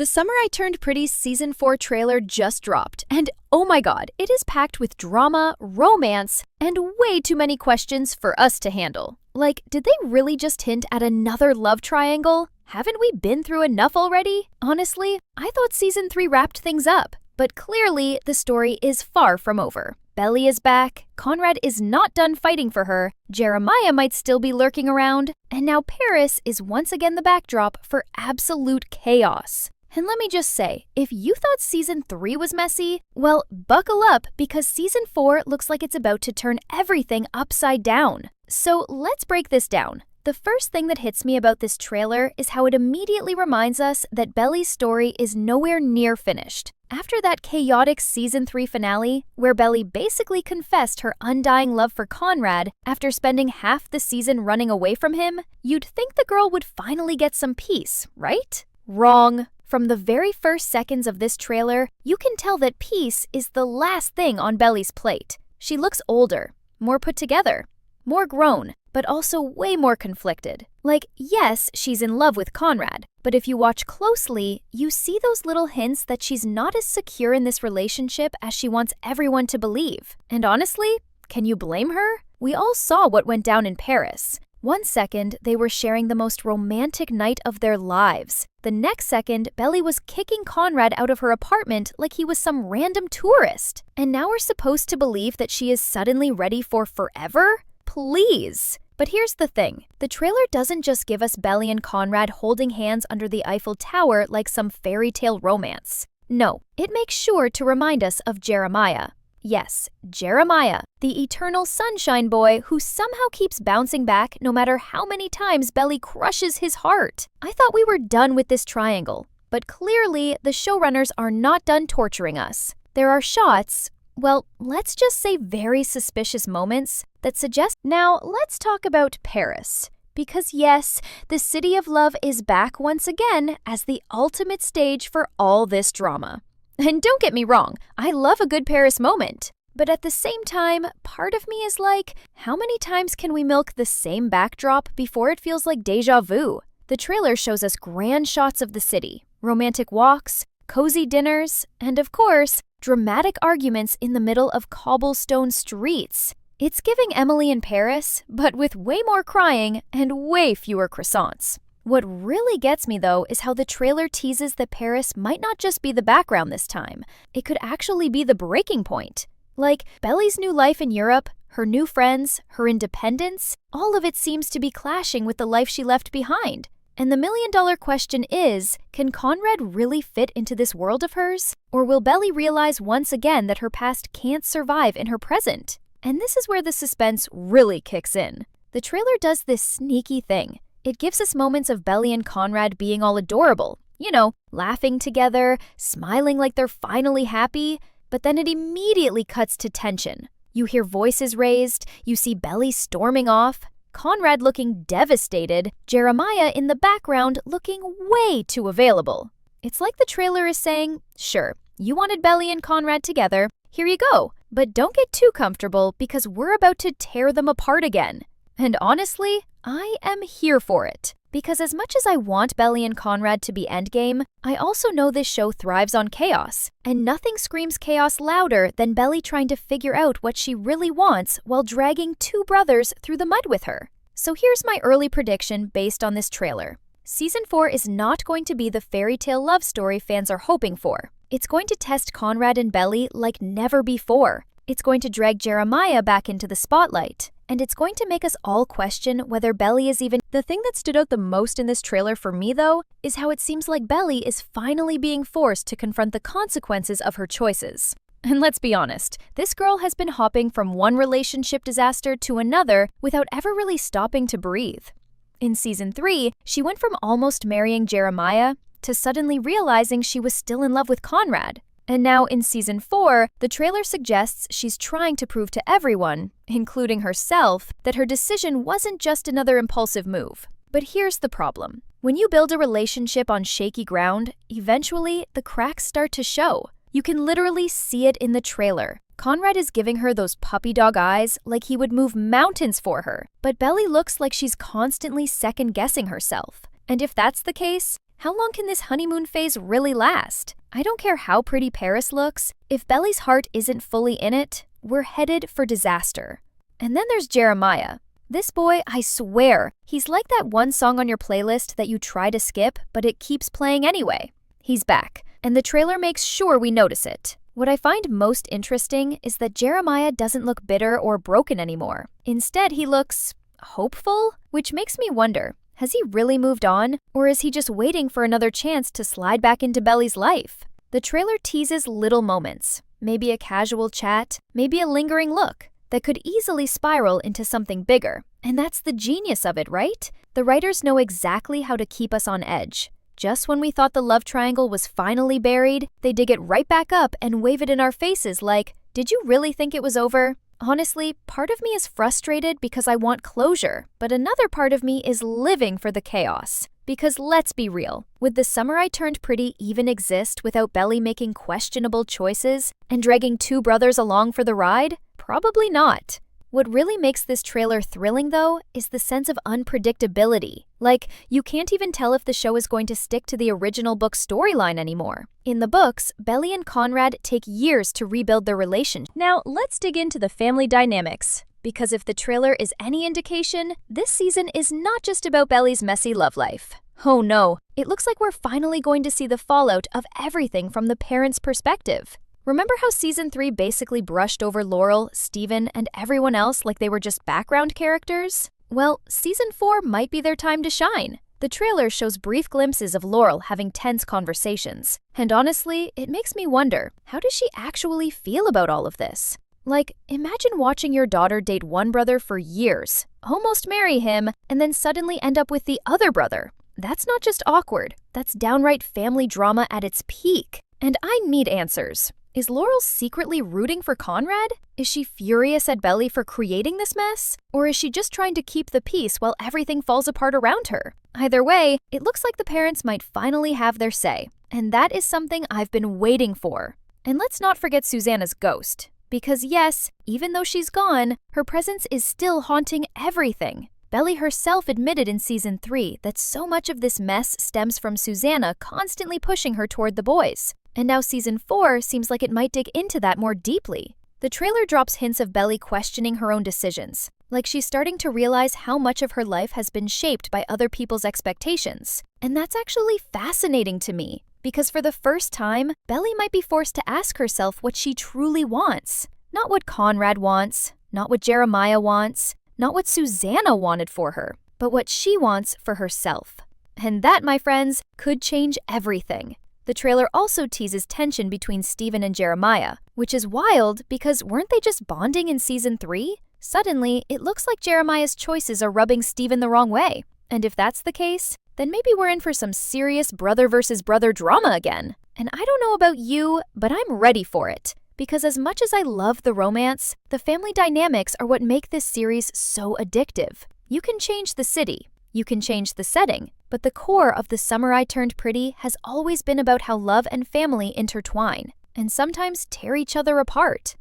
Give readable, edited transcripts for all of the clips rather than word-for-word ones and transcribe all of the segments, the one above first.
The Summer I Turned Pretty Season 4 trailer just dropped, and oh my god, it is packed with drama, romance, and way too many questions for us to handle. Like, did they really just hint at another love triangle? Haven't we been through enough already? Honestly, I thought Season 3 wrapped things up, but clearly the story is far from over. Belly is back, Conrad is not done fighting for her, Jeremiah might still be lurking around, and now Paris is once again the backdrop for absolute chaos. And let me just say, if you thought Season 3 was messy, well, buckle up because Season 4 looks like it's about to turn everything upside down. So let's break this down. The first thing that hits me about this trailer is how it immediately reminds us that Belly's story is nowhere near finished. After that chaotic Season 3 finale, where Belly basically confessed her undying love for Conrad after spending half the season running away from him, you'd think the girl would finally get some peace, right? Wrong. From the very first seconds of this trailer, you can tell that peace is the last thing on Belly's plate. She looks older, more put together, more grown, but also way more conflicted. Like, yes, she's in love with Conrad, but if you watch closely, you see those little hints that she's not as secure in this relationship as she wants everyone to believe. And honestly, can you blame her? We all saw what went down in Paris. One second, they were sharing the most romantic night of their lives. The next second, Belly was kicking Conrad out of her apartment like he was some random tourist. And now we're supposed to believe that she is suddenly ready for forever? Please! But here's the thing. The trailer doesn't just give us Belly and Conrad holding hands under the Eiffel Tower like some fairy tale romance. No, it makes sure to remind us of Jeremiah. Yes, Jeremiah, the eternal sunshine boy who somehow keeps bouncing back no matter how many times Belly crushes his heart. I thought we were done with this triangle, but clearly the showrunners are not done torturing us. There are shots, well, let's just say very suspicious moments that suggest— Now, let's talk about Paris. Because yes, the City of Love is back once again as the ultimate stage for all this drama. And don't get me wrong, I love a good Paris moment. But at the same time, part of me is like, how many times can we milk the same backdrop before it feels like déjà vu? The trailer shows us grand shots of the city, romantic walks, cozy dinners, and of course, dramatic arguments in the middle of cobblestone streets. It's giving Emily in Paris, but with way more crying and way fewer croissants. What really gets me, though, is how the trailer teases that Paris might not just be the background this time. It could actually be the breaking point. Like, Belly's new life in Europe, her new friends, her independence, all of it seems to be clashing with the life she left behind. And the million-dollar question is, can Conrad really fit into this world of hers? Or will Belly realize once again that her past can't survive in her present? And this is where the suspense really kicks in. The trailer does this sneaky thing. It gives us moments of Belly and Conrad being all adorable, laughing together, smiling like they're finally happy, but then it immediately cuts to tension. You hear voices raised, you see Belly storming off, Conrad looking devastated, Jeremiah in the background looking way too available. It's like the trailer is saying, sure, you wanted Belly and Conrad together, here you go, but don't get too comfortable because we're about to tear them apart again. And honestly, I am here for it. Because as much as I want Belly and Conrad to be endgame, I also know this show thrives on chaos. And nothing screams chaos louder than Belly trying to figure out what she really wants while dragging two brothers through the mud with her. So here's my early prediction based on this trailer. Season 4 is not going to be the fairy tale love story fans are hoping for. It's going to test Conrad and Belly like never before. It's going to drag Jeremiah back into the spotlight. And it's going to make us all question whether Belly is even— The thing that stood out the most in this trailer for me, though, is how it seems like Belly is finally being forced to confront the consequences of her choices. And let's be honest, this girl has been hopping from one relationship disaster to another without ever really stopping to breathe. In Season 3, she went from almost marrying Jeremiah to suddenly realizing she was still in love with Conrad. And now in Season 4, the trailer suggests she's trying to prove to everyone, including herself, that her decision wasn't just another impulsive move. But here's the problem. When you build a relationship on shaky ground, eventually the cracks start to show. You can literally see it in the trailer. Conrad is giving her those puppy dog eyes like he would move mountains for her, but Belly looks like she's constantly second-guessing herself. And if that's the case, How long can this honeymoon phase really last? I don't care how pretty Paris looks, if Belly's heart isn't fully in it, we're headed for disaster. And then there's Jeremiah. This boy, I swear, he's like that one song on your playlist that you try to skip, but it keeps playing anyway. He's back, and the trailer makes sure we notice it. What I find most interesting is that Jeremiah doesn't look bitter or broken anymore. Instead, he looks hopeful, which makes me wonder, has he really moved on, or is he just waiting for another chance to slide back into Belly's life? The trailer teases little moments, maybe a casual chat, maybe a lingering look, that could easily spiral into something bigger. And that's the genius of it, right? The writers know exactly how to keep us on edge. Just when we thought the love triangle was finally buried, they dig it right back up and wave it in our faces like, did you really think it was over? Honestly, part of me is frustrated because I want closure, but another part of me is living for the chaos. Because let's be real, would the Summer I Turned Pretty even exist without Belly making questionable choices and dragging two brothers along for the ride? Probably not. What really makes this trailer thrilling, though, is the sense of unpredictability. Like, you can't even tell if the show is going to stick to the original book storyline anymore. In the books, Belly and Conrad take years to rebuild their relationship. Now, let's dig into the family dynamics. Because if the trailer is any indication, this season is not just about Belly's messy love life. Oh no, it looks like we're finally going to see the fallout of everything from the parents' perspective. Remember how Season 3 basically brushed over Laurel, Steven, and everyone else like they were just background characters? Well, Season 4 might be their time to shine. The trailer shows brief glimpses of Laurel having tense conversations. And honestly, it makes me wonder, how does she actually feel about all of this? Like, imagine watching your daughter date one brother for years, almost marry him, and then suddenly end up with the other brother. That's not just awkward, that's downright family drama at its peak. And I need answers. Is Laurel secretly rooting for Conrad? Is she furious at Belly for creating this mess? Or is she just trying to keep the peace while everything falls apart around her? Either way, it looks like the parents might finally have their say. And that is something I've been waiting for. And let's not forget Susanna's ghost. Because yes, even though she's gone, her presence is still haunting everything. Belly herself admitted in Season 3 that so much of this mess stems from Susanna constantly pushing her toward the boys. And now Season 4 seems like it might dig into that more deeply. The trailer drops hints of Belly questioning her own decisions, like she's starting to realize how much of her life has been shaped by other people's expectations. And that's actually fascinating to me, because for the first time, Belly might be forced to ask herself what she truly wants. Not what Conrad wants, not what Jeremiah wants, not what Susanna wanted for her, but what she wants for herself. And that, my friends, could change everything. The trailer also teases tension between Steven and Jeremiah, which is wild because weren't they just bonding in Season 3? Suddenly, it looks like Jeremiah's choices are rubbing Steven the wrong way. And if that's the case, then maybe we're in for some serious brother versus brother drama again. And I don't know about you, but I'm ready for it. Because as much as I love the romance, the family dynamics are what make this series so addictive. You can change the city, you can change the setting, but the core of The Summer I Turned Pretty has always been about how love and family intertwine, and sometimes tear each other apart.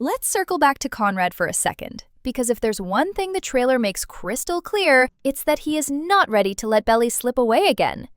Let's circle back to Conrad for a second, because if there's one thing the trailer makes crystal clear, it's that he is not ready to let Belly slip away again.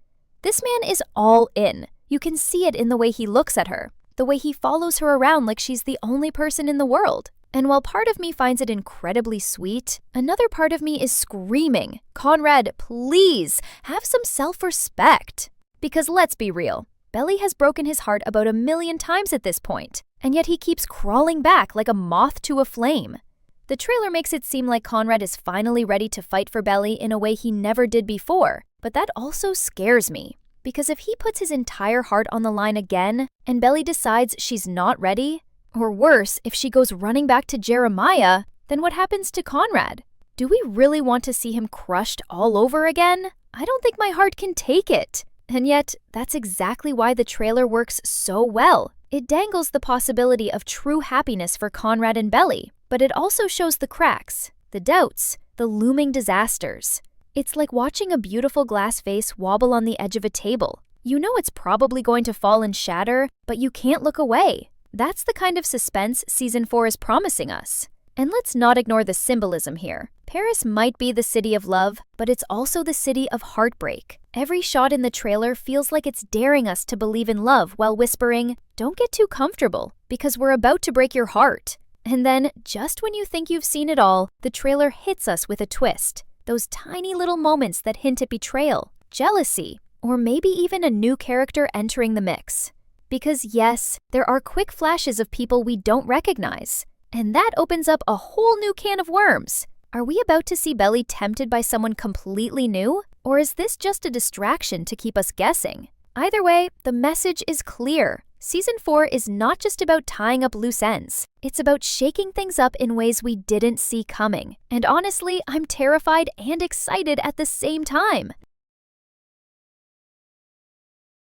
This man is all in. You can see it in the way he looks at her, the way he follows her around like she's the only person in the world. And while part of me finds it incredibly sweet, another part of me is screaming, "Conrad, please, have some self-respect." Because let's be real, Belly has broken his heart about 1,000,000 times at this point, and yet he keeps crawling back like a moth to a flame. The trailer makes it seem like Conrad is finally ready to fight for Belly in a way he never did before, but that also scares me. Because if he puts his entire heart on the line again, and Belly decides she's not ready, or worse, if she goes running back to Jeremiah, then what happens to Conrad? Do we really want to see him crushed all over again? I don't think my heart can take it. And yet, that's exactly why the trailer works so well. It dangles the possibility of true happiness for Conrad and Belly, but it also shows the cracks, the doubts, the looming disasters. It's like watching a beautiful glass vase wobble on the edge of a table. You know it's probably going to fall and shatter, but you can't look away. That's the kind of suspense Season 4 is promising us. And let's not ignore the symbolism here. Paris might be the city of love, but it's also the city of heartbreak. Every shot in the trailer feels like it's daring us to believe in love while whispering, "Don't get too comfortable, because we're about to break your heart." And then, just when you think you've seen it all, the trailer hits us with a twist. Those tiny little moments that hint at betrayal, jealousy, or maybe even a new character entering the mix. Because yes, there are quick flashes of people we don't recognize. And that opens up a whole new can of worms. Are we about to see Belly tempted by someone completely new? Or is this just a distraction to keep us guessing? Either way, the message is clear. Season 4 is not just about tying up loose ends. It's about shaking things up in ways we didn't see coming. And honestly, I'm terrified and excited at the same time.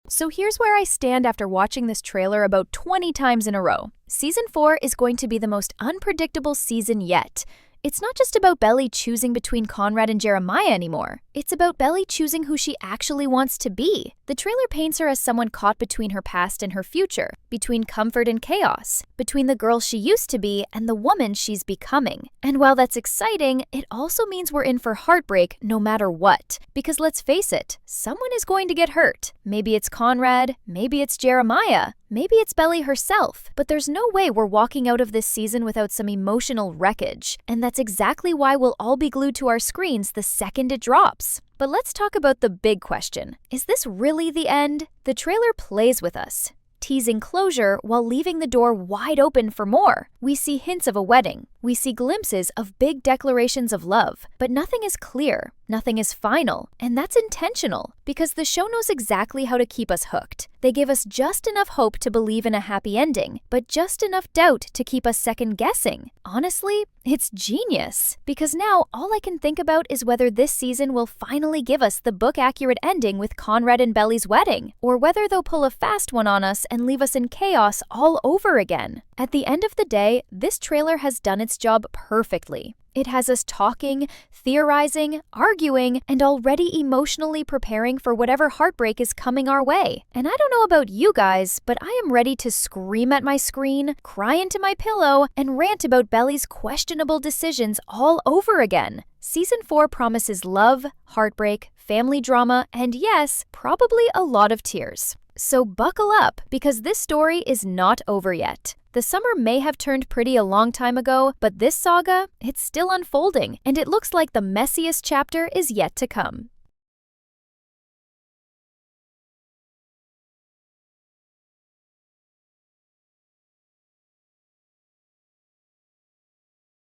So here's where I stand after watching this trailer about 20 times in a row. Season 4 is going to be the most unpredictable season yet. It's not just about Belly choosing between Conrad and Jeremiah anymore. It's about Belly choosing who she actually wants to be. The trailer paints her as someone caught between her past and her future, between comfort and chaos, between the girl she used to be and the woman she's becoming. And while that's exciting, it also means we're in for heartbreak no matter what. Because let's face it, someone is going to get hurt. Maybe it's Conrad, maybe it's Jeremiah, maybe it's Belly herself. But there's no way we're walking out of this season without some emotional wreckage. And that's exactly why we'll all be glued to our screens the second it drops. But let's talk about the big question. Is this really the end? The trailer plays with us, teasing closure while leaving the door wide open for more. We see hints of a wedding. We see glimpses of big declarations of love. But nothing is clear. Nothing is final. And that's intentional, because the show knows exactly how to keep us hooked. They give us just enough hope to believe in a happy ending, but just enough doubt to keep us second-guessing. Honestly, it's genius. Because now all I can think about is whether this season will finally give us the book-accurate ending with Conrad and Belly's wedding, or whether they'll pull a fast one on us and leave us in chaos all over again. At the end of the day, this trailer has done its job perfectly. It has us talking, theorizing, arguing, and already emotionally preparing for whatever heartbreak is coming our way. And I don't know about you guys, but I am ready to scream at my screen, cry into my pillow, and rant about Belly's questionable decisions all over again. Season 4 promises love, heartbreak, family drama, and yes, probably a lot of tears. So buckle up, because this story is not over yet. The summer may have turned pretty a long time ago, but this saga, it's still unfolding, and it looks like the messiest chapter is yet to come.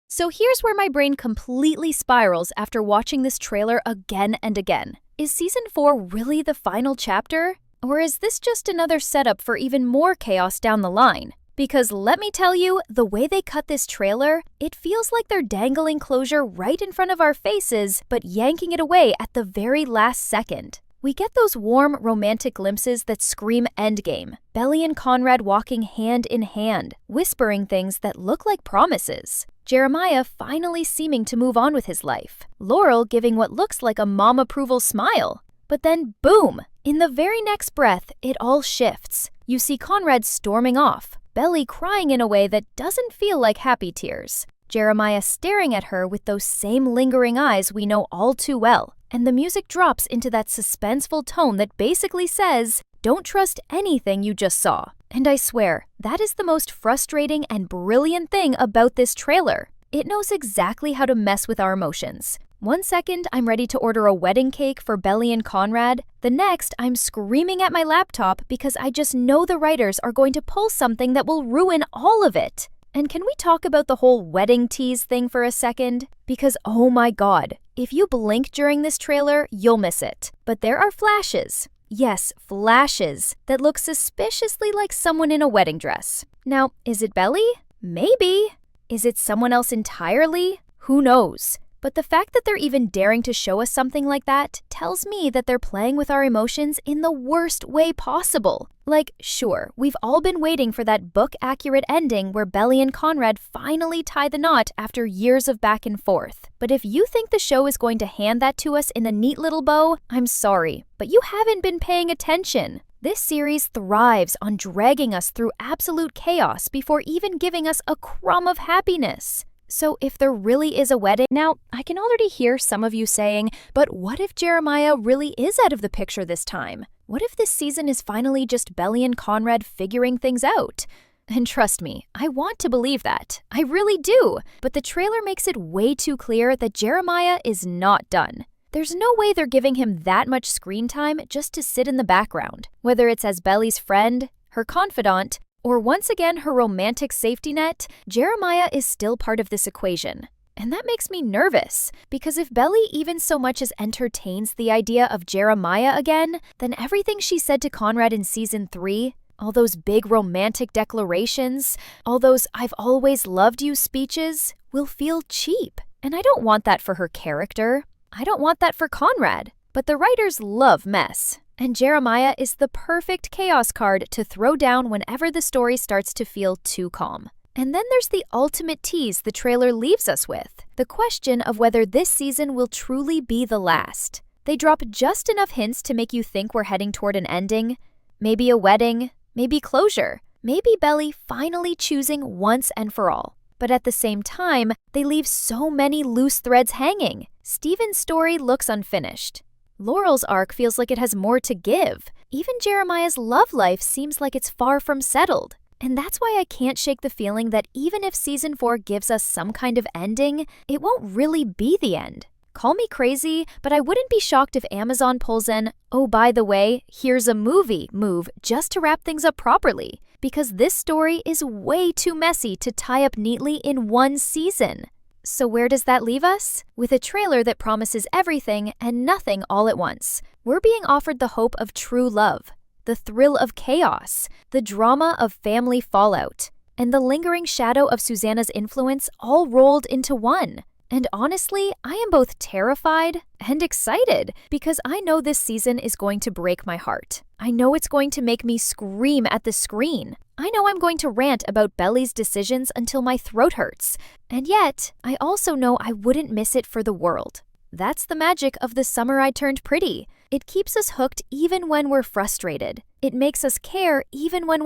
So here's where my brain completely spirals after watching this trailer again and again. Is Season 4 really the final chapter? Or is this just another setup for even more chaos down the line? Because let me tell you, the way they cut this trailer, it feels like they're dangling closure right in front of our faces, but yanking it away at the very last second. We get those warm, romantic glimpses that scream endgame. Belly and Conrad walking hand in hand, whispering things that look like promises. Jeremiah finally seeming to move on with his life. Laurel giving what looks like a mom approval smile. But then, boom! In the very next breath, it all shifts. You see Conrad storming off. Belly crying in a way that doesn't feel like happy tears. Jeremiah staring at her with those same lingering eyes we know all too well. And the music drops into that suspenseful tone that basically says, "Don't trust anything you just saw." And I swear, that is the most frustrating and brilliant thing about this trailer. It knows exactly how to mess with our emotions. One second, I'm ready to order a wedding cake for Belly and Conrad. The next, I'm screaming at my laptop because I just know the writers are going to pull something that will ruin all of it. And can we talk about the whole wedding tease thing for a second? Because oh my god, if you blink during this trailer, you'll miss it. But there are flashes. Yes, flashes that look suspiciously like someone in a wedding dress. Now, is it Belly? Maybe. Is it someone else entirely? Who knows? But the fact that they're even daring to show us something like that tells me that they're playing with our emotions in the worst way possible. Like, sure, we've all been waiting for that book-accurate ending where Belly and Conrad finally tie the knot after years of back and forth. But if you think the show is going to hand that to us in a neat little bow, I'm sorry, but you haven't been paying attention. This series thrives on dragging us through absolute chaos before even giving us a crumb of happiness. So if there really is a wedding… Now, I can already hear some of you saying, but what if Jeremiah really is out of the picture this time? What if this season is finally just Belly and Conrad figuring things out? And trust me, I want to believe that. I really do. But the trailer makes it way too clear that Jeremiah is not done. There's no way they're giving him that much screen time just to sit in the background. Whether it's as Belly's friend, her confidant, or once again her romantic safety net, Jeremiah is still part of this equation. And that makes me nervous, because if Belly even so much as entertains the idea of Jeremiah again, then everything she said to Conrad in Season 3, all those big romantic declarations, all those "I've always loved you" speeches, will feel cheap. And I don't want that for her character. I don't want that for Conrad. But the writers love mess. And Jeremiah is the perfect chaos card to throw down whenever the story starts to feel too calm. And then there's the ultimate tease the trailer leaves us with, the question of whether this season will truly be the last. They drop just enough hints to make you think we're heading toward an ending, maybe a wedding, maybe closure, maybe Belly finally choosing once and for all. But at the same time, they leave so many loose threads hanging. Steven's story looks unfinished. Laurel's arc feels like it has more to give. Even Jeremiah's love life seems like it's far from settled. And that's why I can't shake the feeling that even if Season 4 gives us some kind of ending, it won't really be the end. Call me crazy, but I wouldn't be shocked if Amazon pulls in, "Oh, by the way, here's a movie" move just to wrap things up properly. Because this story is way too messy to tie up neatly in one season. So where does that leave us? With a trailer that promises everything and nothing all at once. We're being offered the hope of true love, the thrill of chaos, the drama of family fallout, and the lingering shadow of Susanna's influence all rolled into one. And honestly, I am both terrified and excited because I know this season is going to break my heart. I know it's going to make me scream at the screen. I know I'm going to rant about Belly's decisions until my throat hurts. And yet, I also know I wouldn't miss it for the world. That's the magic of The Summer I Turned Pretty. It keeps us hooked even when we're frustrated. It makes us care even when